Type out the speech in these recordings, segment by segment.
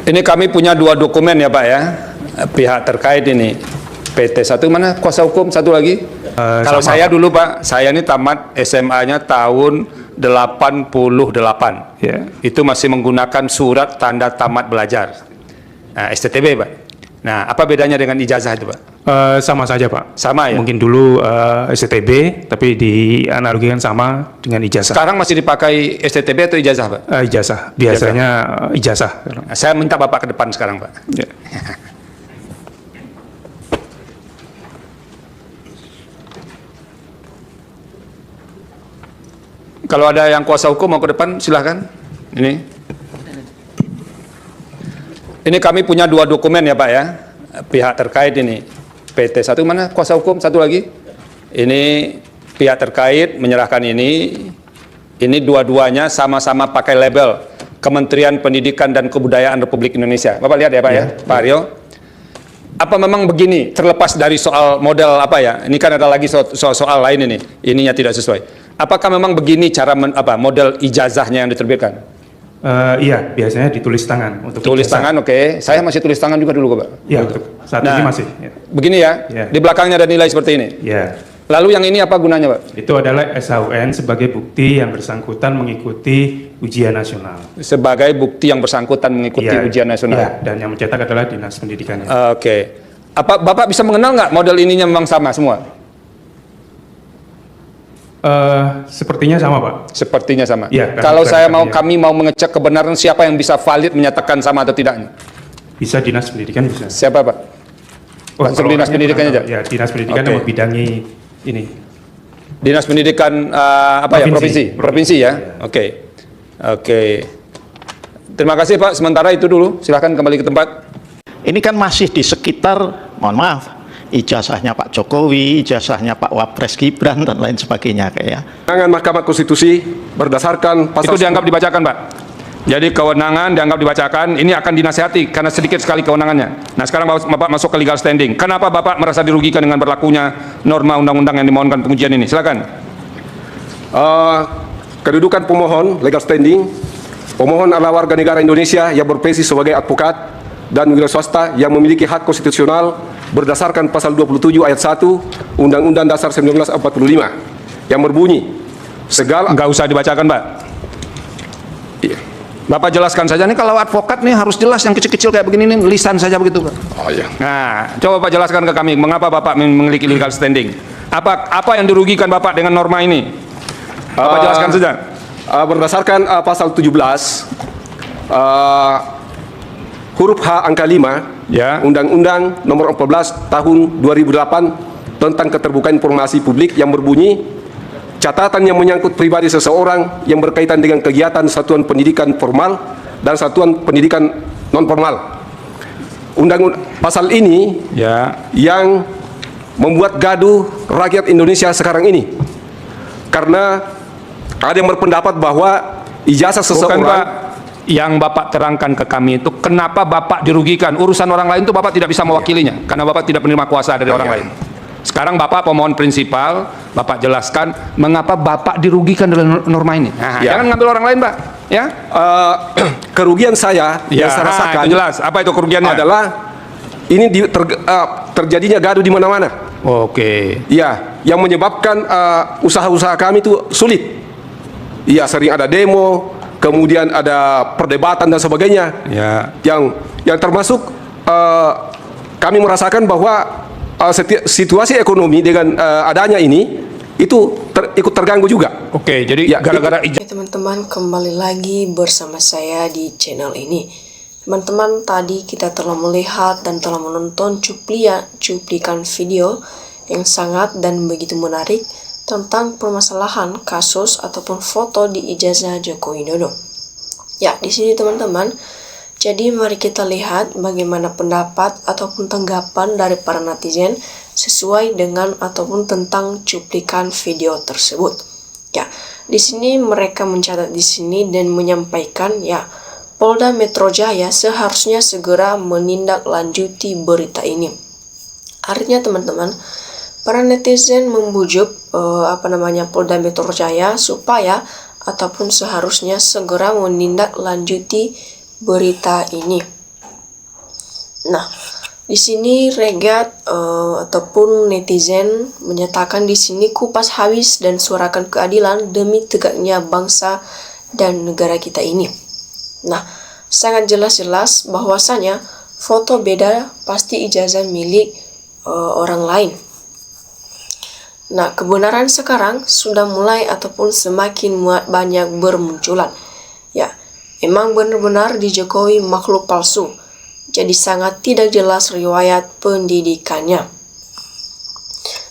Ini kami punya dua dokumen ya Pak ya, pihak terkait ini. PT satu mana kuasa hukum satu lagi? Kalau saya Pak. dulu Pak, saya ini tamat SMA-nya tahun 88. Ya. Itu masih menggunakan surat tanda tamat belajar. Nah, STTB Pak. Nah, apa bedanya dengan ijazah itu Pak? Sama saja Pak. Sama ya? Mungkin dulu STTB, tapi dianalogikan sama dengan ijazah. Sekarang masih dipakai STTB atau ijazah Pak? Ijazah, biasanya ijazah. Nah, saya minta Bapak ke depan sekarang Pak. Ya. Kalau ada yang kuasa hukum mau ke depan, silahkan. Ini kami punya dua dokumen ya Pak ya, pihak terkait ini. PT satu mana kuasa hukum satu lagi? Ini pihak terkait menyerahkan ini. Ini dua-duanya sama-sama pakai label Kementerian Pendidikan dan Kebudayaan Republik Indonesia. Bapak lihat ya Pak ya, Pak Aryo. Apa memang begini, terlepas dari soal model apa ya, ini kan ada lagi soal lain ini, ininya tidak sesuai. Apakah memang begini cara model ijazahnya yang diterbitkan? Iya, biasanya ditulis tangan. Untuk Tulis ijazah. tangan, oke. Saya masih tulis tangan juga dulu, Pak. Iya, betul. Saat ini masih. Ya. Begini ya, Ya. di belakangnya ada nilai seperti ini. Ya. Lalu yang ini apa gunanya, Pak? Itu adalah SHUN sebagai bukti yang bersangkutan mengikuti ujian nasional. Sebagai bukti yang bersangkutan mengikuti Ya. ujian nasional. Ya, dan yang mencetak adalah Dinas Pendidikannya. Oke. Apa Bapak bisa mengenal nggak model ininya memang sama semua? Sepertinya sama Pak. Sepertinya sama. Ya, Kalau kan, kami mau mengecek kebenaran siapa yang bisa valid menyatakan sama atau tidaknya? Bisa Dinas Pendidikan bisa. Siapa, Pak? Langsung kalau Dinas orangnya Pendidikan kurang aja? tahu. Ya, Dinas Pendidikan Oke. yang membidangi ini. Dinas Pendidikan Provinsi. Provinsi ya. Oke. Oke. Terima kasih Pak. Sementara itu dulu. Silahkan kembali ke tempat. Ini kan masih di sekitar, mohon maaf, ijazahnya Pak Jokowi, ijazahnya Pak Wapres Gibran dan lain sebagainya kayak. Kewenangan Mahkamah Konstitusi berdasarkan pasal Itu dianggap dibacakan, Pak. Jadi kewenangan dianggap dibacakan, ini akan dinasihati karena sedikit sekali kewenangannya. Nah, sekarang Bapak masuk ke legal standing. Kenapa Bapak merasa dirugikan dengan berlakunya norma undang-undang yang dimohonkan pengujian ini? Silakan. kedudukan pemohon legal standing. Pemohon adalah warga negara Indonesia yang berprofesi sebagai advokat dan wira swasta yang memiliki hak konstitusional berdasarkan pasal 27 ayat 1 Undang-Undang Dasar 1945 yang berbunyi segala. Nggak usah dibacakan, Pak. Iya. Bapak jelaskan saja nih, kalau advokat nih harus jelas, yang kecil-kecil kayak begini nih lisan saja begitu, Pak. Oh iya. Nah, coba Pak jelaskan ke kami mengapa Bapak memiliki legal standing. Apa yang dirugikan Bapak dengan norma ini? Bapak jelaskan saja. Berdasarkan pasal 17 huruf H angka 5 Ya. Undang-Undang Nomor 14 Tahun 2008 tentang keterbukaan informasi publik yang berbunyi catatan yang menyangkut pribadi seseorang yang berkaitan dengan kegiatan satuan pendidikan formal dan satuan pendidikan non formal. Pasal ini Ya. yang membuat gaduh rakyat Indonesia sekarang ini karena ada yang berpendapat bahwa ijazah Bukan, seseorang. Pak. Yang Bapak terangkan ke kami itu kenapa Bapak dirugikan. Urusan orang lain itu Bapak tidak bisa mewakilinya karena Bapak tidak menerima kuasa dari orang lain. Sekarang Bapak pemohon prinsipal, Bapak jelaskan mengapa Bapak dirugikan dalam norma ini. Nah, Ya. jangan ngambil orang lain, Pak. Ya. Kerugian saya yang saya rasakan itu jelas. Apa itu kerugiannya? adalah ini terjadinya gaduh di mana-mana. Oke. Ya, yang menyebabkan usaha-usaha kami itu sulit. Iya, sering ada demo, kemudian ada perdebatan dan sebagainya. Ya. Yang termasuk kami merasakan bahwa situasi ekonomi dengan adanya ini itu ikut terganggu juga. Oke, jadi Ya, gara-gara Oke teman-teman, kembali lagi bersama saya di channel ini. Teman-teman, tadi kita telah melihat dan telah menonton cuplikan video yang sangat dan begitu menarik tentang permasalahan kasus ataupun foto di ijazah Joko Widodo. Ya, di sini teman-teman, jadi mari kita lihat bagaimana pendapat ataupun tanggapan dari para netizen sesuai dengan ataupun tentang cuplikan video tersebut. Ya, di sini mereka mencatat di sini dan menyampaikan ya, Polda Metro Jaya seharusnya segera menindaklanjuti berita ini. Artinya teman-teman, para netizen membujuk Polda Metro Jaya supaya ataupun seharusnya segera menindaklanjuti berita ini. Nah, di sini rakyat ataupun netizen menyatakan di sini kupas habis dan suarakan keadilan demi tegaknya bangsa dan negara kita ini. Nah, sangat jelas-jelas bahwasanya foto beda pasti ijazah milik orang lain. Nah, kebenaran sekarang sudah mulai ataupun semakin banyak bermunculan. Ya, emang benar-benar di Jokowi makhluk palsu. Jadi sangat tidak jelas riwayat pendidikannya.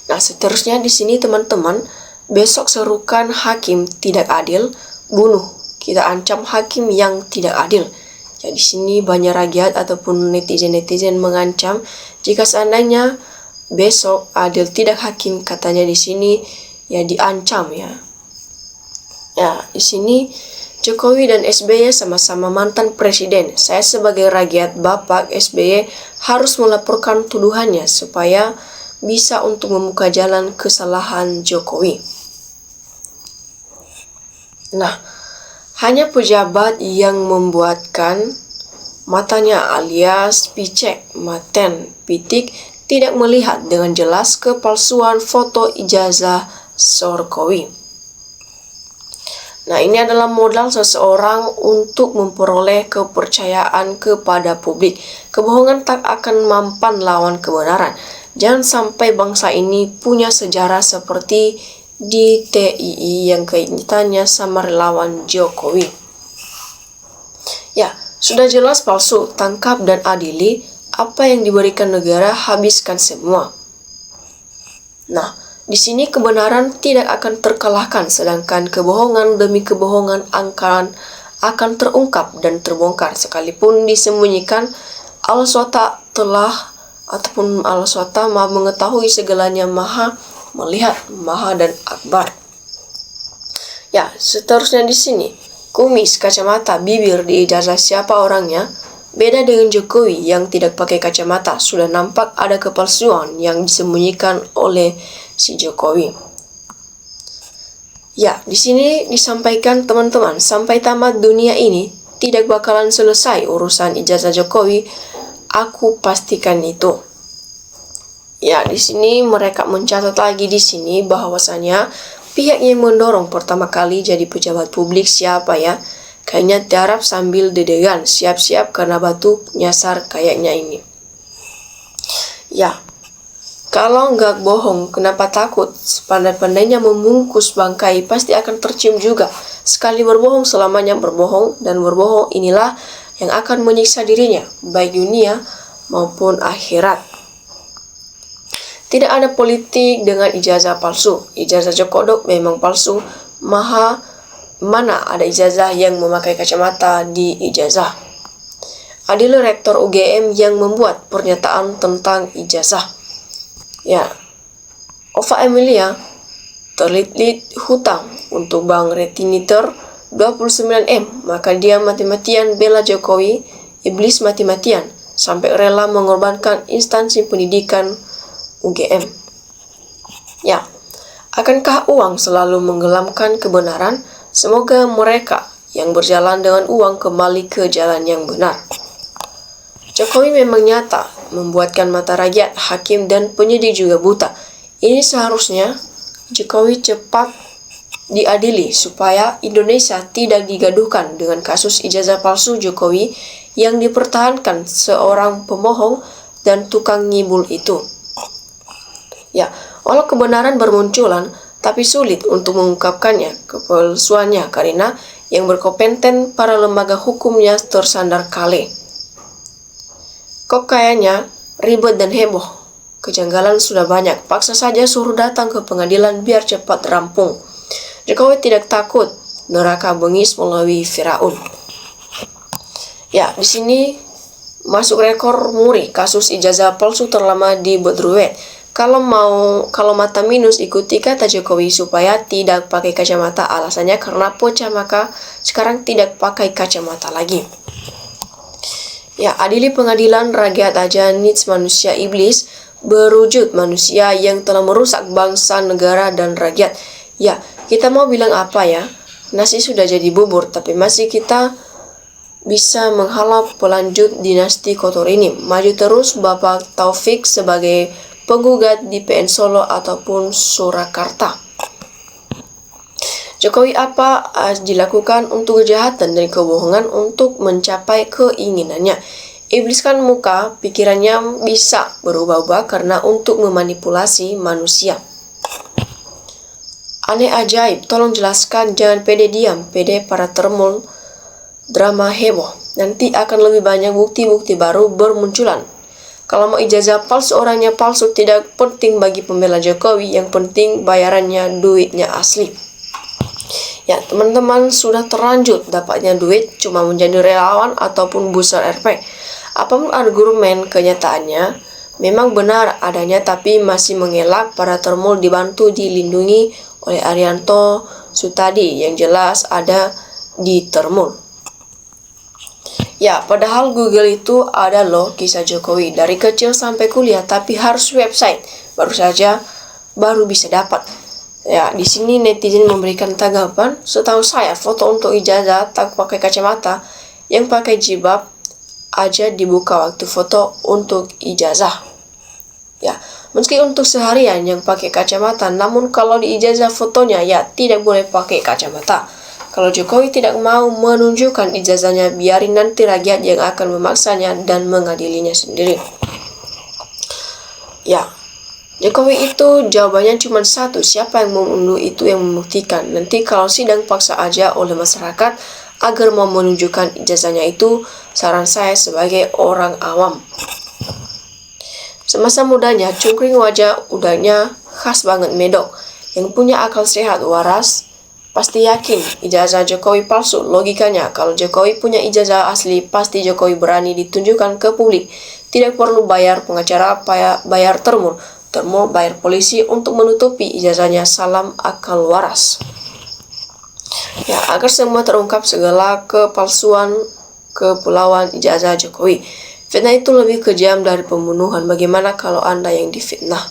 Nah, seterusnya di sini teman-teman, besok serukan hakim tidak adil, bunuh. Kita ancam hakim yang tidak adil. Jadi di sini banyak rakyat ataupun netizen-netizen mengancam jika seandainya besok adil tidak hakim, katanya di sini ya diancam ya. Ya, di sini Jokowi dan SBY sama-sama mantan presiden. Saya sebagai rakyat Bapak SBY harus melaporkan tuduhannya supaya bisa untuk membuka jalan kesalahan Jokowi. Nah, hanya pejabat yang membuatkan matanya alias picek, maten, pitik tidak melihat dengan jelas kepalsuan foto ijazah Jokowi. Nah, ini adalah modal seseorang untuk memperoleh kepercayaan kepada publik. Kebohongan tak akan mampan lawan kebenaran. Jangan sampai bangsa ini punya sejarah seperti di TII yang kaitannya sama relawan Jokowi. Ya, sudah jelas palsu, tangkap dan adili. Apa yang diberikan negara habiskan semua. Nah, di sini kebenaran tidak akan terkalahkan, sedangkan kebohongan demi kebohongan akan terungkap dan terbongkar. Sekalipun disembunyikan, Allah SWT telah ataupun Allah SWT maha mengetahui segalanya, maha melihat, maha dan akbar. Ya, seterusnya di sini, kumis, kacamata, bibir di ijazah siapa orangnya? Beda dengan Jokowi yang tidak pakai kacamata, sudah nampak ada kepalsuan yang disembunyikan oleh si Jokowi. Ya, di sini disampaikan teman-teman, sampai tamat dunia ini tidak bakalan selesai urusan ijazah Jokowi. Aku pastikan itu. Ya, di sini mereka mencatat lagi di sini bahwasanya pihak yang mendorong pertama kali jadi pejabat publik siapa ya? Kayaknya darap sambil dedegan, siap-siap karena batu nyasar kayaknya ini. Ya, kalau nggak bohong, kenapa takut? Sepandai-pandainya membungkus bangkai, pasti akan tercium juga. Sekali berbohong, selamanya berbohong, dan berbohong inilah yang akan menyiksa dirinya, baik dunia maupun akhirat. Tidak ada politik dengan ijazah palsu. Ijazah Jokodok memang palsu, mana ada ijazah yang memakai kacamata di ijazah. Adil Rektor UGM yang membuat pernyataan tentang ijazah. Ya, Ova Emilia terlilit hutang untuk Bank Retiniter 29M, maka dia mati-matian bela Jokowi, iblis mati-matian, sampai rela mengorbankan instansi pendidikan UGM. Ya, akankah uang selalu menggelamkan kebenaran? Semoga mereka yang berjalan dengan uang kembali ke jalan yang benar. Jokowi memang nyata membuatkan mata rakyat, hakim, dan penyidik juga buta. Ini seharusnya Jokowi cepat diadili supaya Indonesia tidak digaduhkan dengan kasus ijazah palsu Jokowi yang dipertahankan seorang pemohong dan tukang ngibul itu. Ya, walau kebenaran bermunculan, tapi sulit untuk mengungkapkannya, kepalsuannya, karena yang berkompeten para lembaga hukumnya tersandar kale. Kok kayaknya ribet dan heboh, kejanggalan sudah banyak, paksa saja suruh datang ke pengadilan biar cepat rampung. Jokowi tidak takut neraka bengis melalui Firaun. Ya, di sini masuk rekor muri kasus ijazah palsu terlama di Bodruet. Kalau mata minus, ikuti kata Jokowi supaya tidak pakai kacamata. Alasannya karena pocah, maka sekarang tidak pakai kacamata lagi. Ya, adili pengadilan rakyat aja needs manusia iblis berwujud manusia yang telah merusak bangsa, negara, dan rakyat. Ya, kita mau bilang apa ya? Nasi sudah jadi bubur, tapi masih kita bisa menghalau pelanjut dinasti kotor ini. Maju terus Bapak Taufik sebagai penggugat di PN Solo ataupun Surakarta. Jokowi apa dilakukan untuk kejahatan dan kebohongan untuk mencapai keinginannya. Ibliskan muka, pikirannya bisa berubah-ubah karena untuk memanipulasi manusia. Aneh ajaib, tolong jelaskan, jangan pede diam, pede para termul drama heboh. Nanti akan lebih banyak bukti-bukti baru bermunculan. Kalau mau ijazah palsu, orangnya palsu, tidak penting bagi pembela Jokowi, yang penting bayarannya, duitnya asli. Ya, teman-teman sudah terlanjur dapatnya duit cuma menjadi relawan ataupun booster RP. Apapun argumen, kenyataannya memang benar adanya, tapi masih mengelak para termul dibantu dilindungi oleh Arianto Sutadi yang jelas ada di termul. Ya, padahal Google itu ada loh kisah Jokowi dari kecil sampai kuliah, tapi harus website baru bisa dapat. Ya, di sini netizen memberikan tanggapan. Setahu saya foto untuk ijazah tak pakai kacamata, yang pakai jilbab aja dibuka waktu foto untuk ijazah. Ya, meski untuk seharian yang pakai kacamata, namun kalau di ijazah fotonya ya tidak boleh pakai kacamata. Kalau Jokowi tidak mau menunjukkan ijazahnya, biarin nanti rakyat yang akan memaksanya dan mengadilinya sendiri. Ya, Jokowi itu jawabannya cuma satu, siapa yang mau unduh itu yang membuktikan. Nanti kalau sidang paksa aja oleh masyarakat agar mau menunjukkan ijazahnya itu, saran saya sebagai orang awam. Semasa mudanya, cungkring wajah udahnya khas banget medok. Yang punya akal sehat waras pasti yakin ijazah Jokowi palsu. Logikanya, kalau Jokowi punya ijazah asli, pasti Jokowi berani ditunjukkan ke publik. Tidak perlu bayar pengacara, bayar termul bayar polisi untuk menutupi ijazahnya. Salam akal waras. Ya, agar semua terungkap segala kepalsuan kepulauan ijazah Jokowi. Fitnah itu lebih kejam dari pembunuhan. Bagaimana kalau Anda yang difitnah?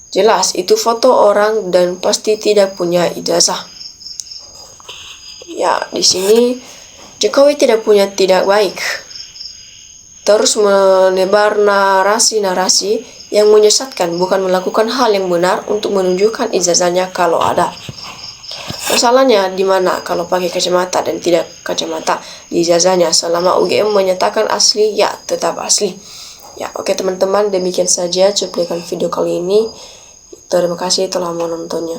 Jelas itu foto orang dan pasti tidak punya ijazah. Ya, di sini Jokowi tidak baik. Terus menebar narasi-narasi yang menyesatkan, bukan melakukan hal yang benar untuk menunjukkan ijazahnya kalau ada. Masalahnya di mana kalau pakai kacamata dan tidak kacamata di ijazahnya? Selama UGM menyatakan asli, ya tetap asli. Ya, oke teman-teman, demikian saja cuplikan video kali ini. Terima kasih telah menontonnya.